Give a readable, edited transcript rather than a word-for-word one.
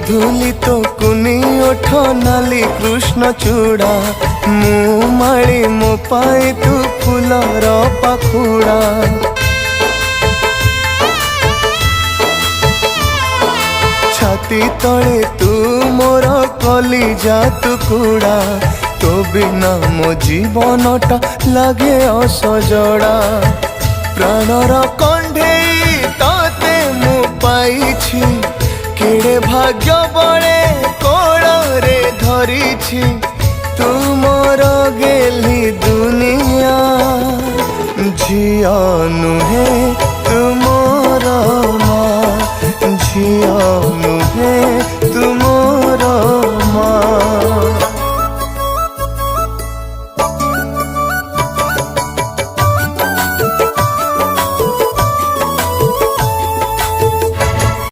गधुली तो कुनी ओठ नाली कृष्ण चूड़ा मु माड़ी मो पाए तू फूलर पाखुड़ा छाती तले तू मोर कलिजा टुकुड़ा तो बिना मो जीवनटा लगे असजड़ा प्राणर कंढेई तते मु पाइछि केड़े भाग्य बड़े कोड़े धरिछि तू मोर गेली दुनिया झिया नुहे